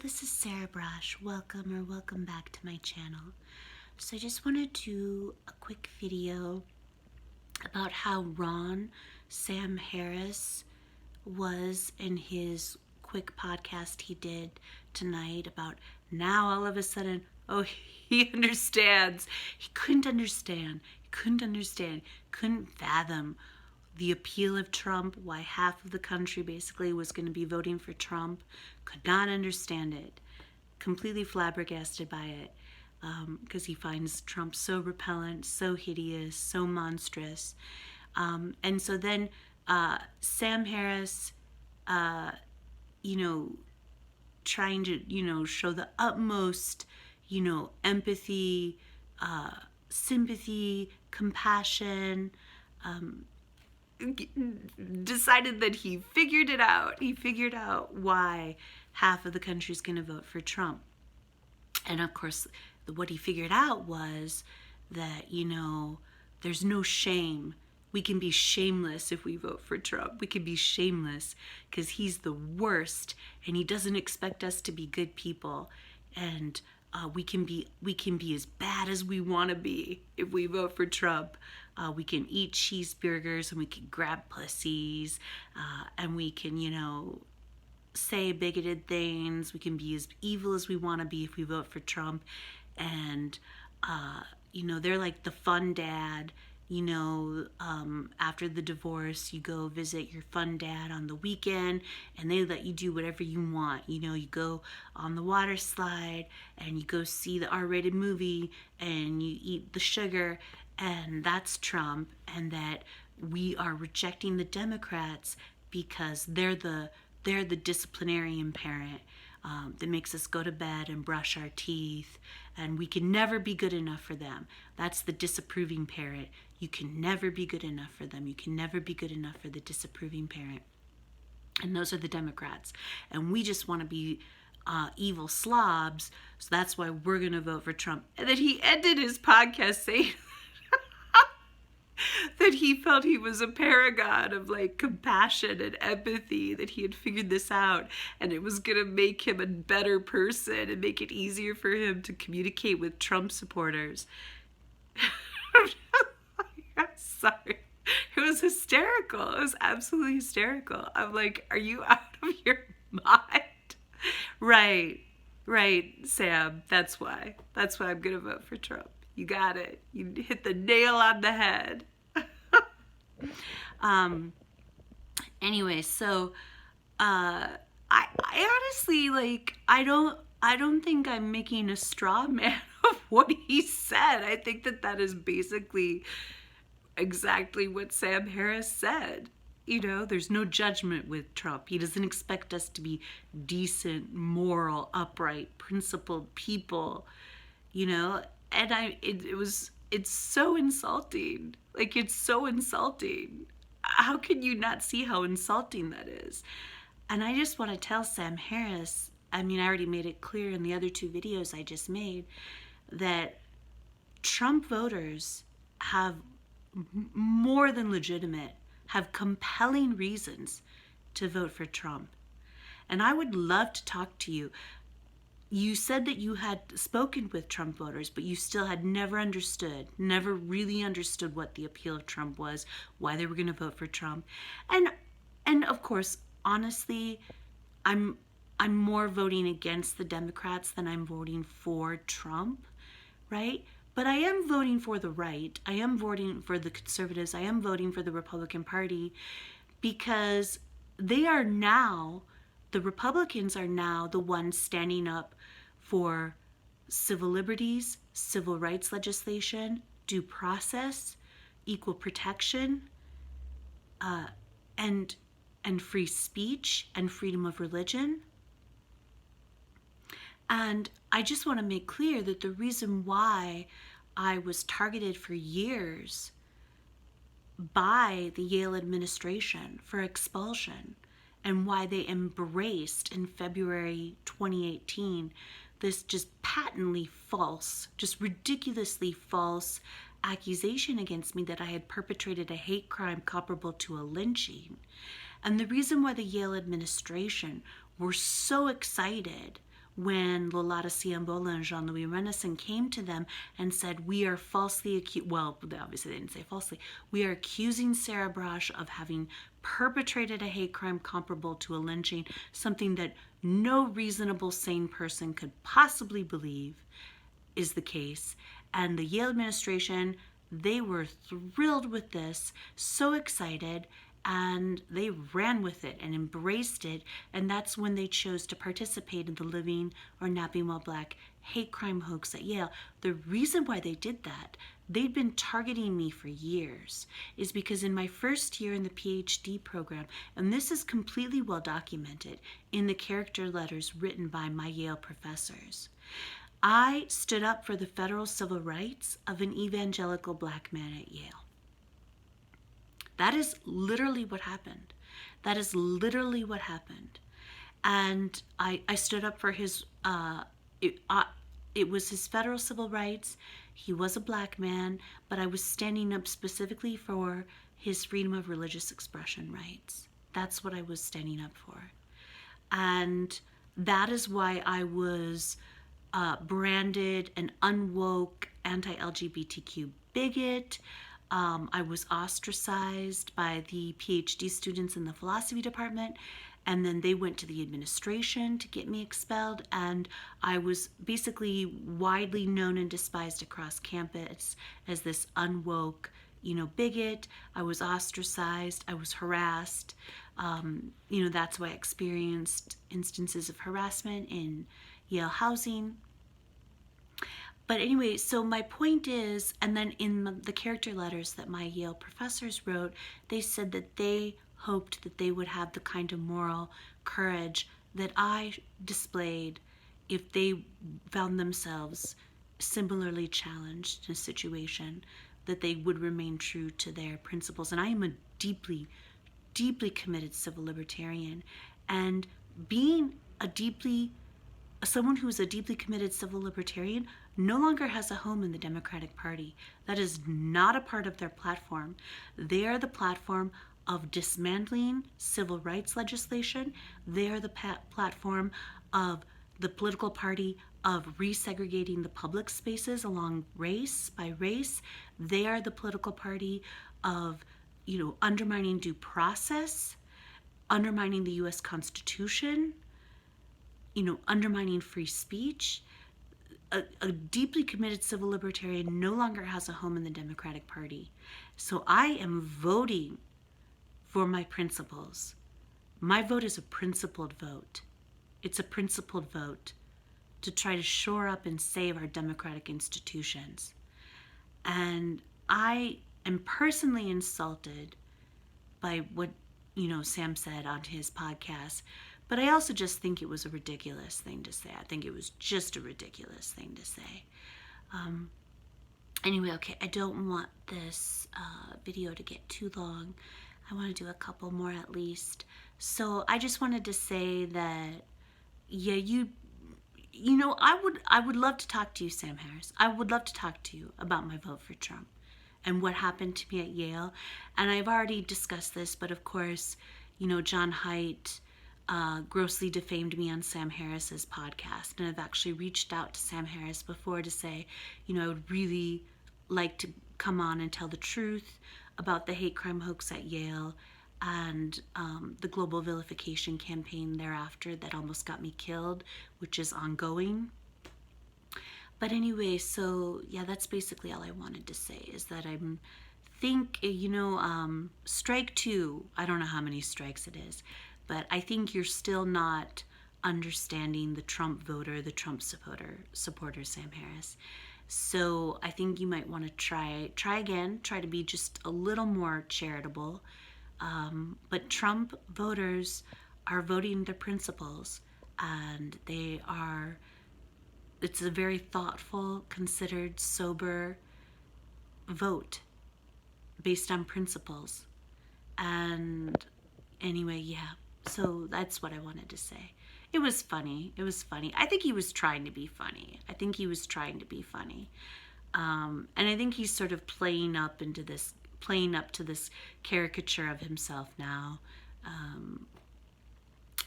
this is Sarah Braasch. Welcome back to my channel. So I just want to do a quick video about how wrong Sam Harris was in his quick podcast he did tonight about now all of a sudden, oh, he understands. He couldn't understand, couldn't fathom the appeal of Trump, why half of the country basically was going to be voting for Trump. Could not understand it. Completely flabbergasted by it because he finds Trump so repellent, so hideous, so monstrous. And so then Sam Harris, trying to, show the utmost, empathy, sympathy, compassion, decided that he figured it out. He figured out why half of the country is going to vote for Trump. And of course, what he figured out was that, there's no shame. We can be shameless if we vote for Trump. We can be shameless because he's the worst and he doesn't expect us to be good people. And we can be as bad as we want to be if we vote for Trump. We can eat cheeseburgers and we can grab pussies and we can, say bigoted things. We can be as evil as we want to be if we vote for Trump. And, they're like the fun dad. After the divorce, you go visit your fun dad on the weekend and they let you do whatever you want. You go on the water slide and you go see the R-rated movie and you eat the sugar, and that's Trump. And that we are rejecting the Democrats because they're the disciplinarian parent that makes us go to bed and brush our teeth, and we can never be good enough for them. That's the disapproving parent. You can never be good enough for them. You can never be good enough for the disapproving parent. And those are the Democrats. And we just want to be evil slobs, so that's why we're going to vote for Trump. And then he ended his podcast saying that he felt he was a paragon of compassion and empathy, that he had figured this out and it was going to make him a better person and make it easier for him to communicate with Trump supporters. I'm sorry. It was hysterical. It was absolutely hysterical. I'm like, are you out of your mind? Right, Sam. That's why I'm going to vote for Trump. You got it. You hit the nail on the head. Anyway, so I honestly I don't think I'm making a straw man of what he said. I think that is basically exactly what Sam Harris said. There's no judgment with Trump. He doesn't expect us to be decent, moral, upright, principled people, and it's so insulting. It's so insulting. How can you not see how insulting that is? And I just want to tell Sam Harris, I already made it clear in the other two videos I just made, that Trump voters have more than legitimate, have compelling reasons to vote for Trump. And I would love to talk to you. You said that you had spoken with Trump voters, but you still had never really understood what the appeal of Trump was, why they were going to vote for Trump. And of course, honestly, I'm more voting against the Democrats than I'm voting for Trump, right? But I am voting for the right. I am voting for the conservatives. I am voting for the Republican Party because the Republicans are now the ones standing up for civil liberties, civil rights legislation, due process, equal protection, and free speech and freedom of religion. And I just want to make clear that the reason why I was targeted for years by the Yale administration for expulsion, and why they embraced in February 2018 this just patently false, just ridiculously false accusation against me that I had perpetrated a hate crime comparable to a lynching. And the reason why the Yale administration were so excited when Lolita Ciambola and Jean-Louis Renison came to them and said, we are falsely accused, well, obviously they didn't say falsely, we are accusing Sarah Braasch of having perpetrated a hate crime comparable to a lynching, something that no reasonable, sane person could possibly believe is the case. And the Yale administration, they were thrilled with this, so excited, and they ran with it and embraced it. And that's when they chose to participate in the Living or Napping While Black hate crime hoax at Yale. The reason why they did that, they'd been targeting me for years, is because in my first year in the PhD program, and this is completely well documented in the character letters written by my Yale professors, I stood up for the federal civil rights of an evangelical black man at Yale. That is literally what happened. That is literally what happened. And I stood up for his, it was his federal civil rights. He was a black man, but I was standing up specifically for his freedom of religious expression rights. That's what I was standing up for. And that is why I was branded an unwoke anti-LGBTQ bigot. I was ostracized by the PhD students in the philosophy department, and then they went to the administration to get me expelled, and I was basically widely known and despised across campus as this unwoke, bigot. I was ostracized. I was harassed. That's why I experienced instances of harassment in Yale housing. But anyway, so my point is, and then in the character letters that my Yale professors wrote, they said that they hoped that they would have the kind of moral courage that I displayed if they found themselves similarly challenged in a situation, that they would remain true to their principles. And I am a deeply, deeply committed civil libertarian. And being someone who is a deeply committed civil libertarian no longer has a home in the Democratic Party. That is not a part of their platform. They are the platform of dismantling civil rights legislation. They are the platform of the political party of resegregating the public spaces along race by race. They are the political party of, undermining due process, undermining the U.S. Constitution, undermining free speech. A deeply committed civil libertarian no longer has a home in the Democratic Party. So I am voting for my principles. My vote is a principled vote. It's a principled vote to try to shore up and save our democratic institutions. And I am personally insulted by what, Sam said on his podcast. But I also just think it was a ridiculous thing to say. I think it was just a ridiculous thing to say. Anyway, okay, I don't want this video to get too long. I want to do a couple more at least. So I just wanted to say that, yeah, I would love to talk to you, Sam Harris. I would love to talk to you about my vote for Trump and what happened to me at Yale. And I've already discussed this, but of course, John Haidt grossly defamed me on Sam Harris's podcast. And I've actually reached out to Sam Harris before to say, I would really like to come on and tell the truth about the hate crime hoax at Yale and the global vilification campaign thereafter that almost got me killed, which is ongoing. But anyway, so yeah, that's basically all I wanted to say, is that strike two, I don't know how many strikes it is, but I think you're still not understanding the Trump voter, the Trump supporter, Sam Harris. So I think you might want to try again, try to be just a little more charitable. But Trump voters are voting their principles, and it's a very thoughtful, considered, sober vote based on principles. And anyway, yeah, so that's what I wanted to say. It was funny. I think he was trying to be funny. And I think he's sort of playing up to this caricature of himself now.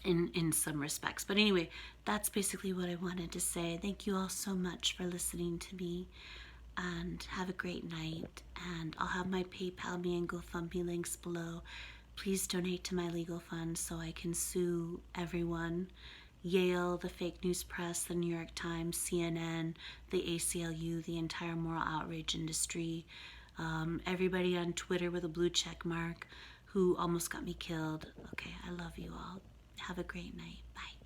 in some respects. But anyway, that's basically what I wanted to say. Thank you all so much for listening to me, and have a great night. And I'll have my PayPal, me, and GoFundMe links below. Please donate to my legal fund so I can sue everyone. Yale, the fake news press, the New York Times, CNN, the ACLU, the entire moral outrage industry, everybody on Twitter with a blue check mark who almost got me killed. Okay, I love you all. Have a great night. Bye.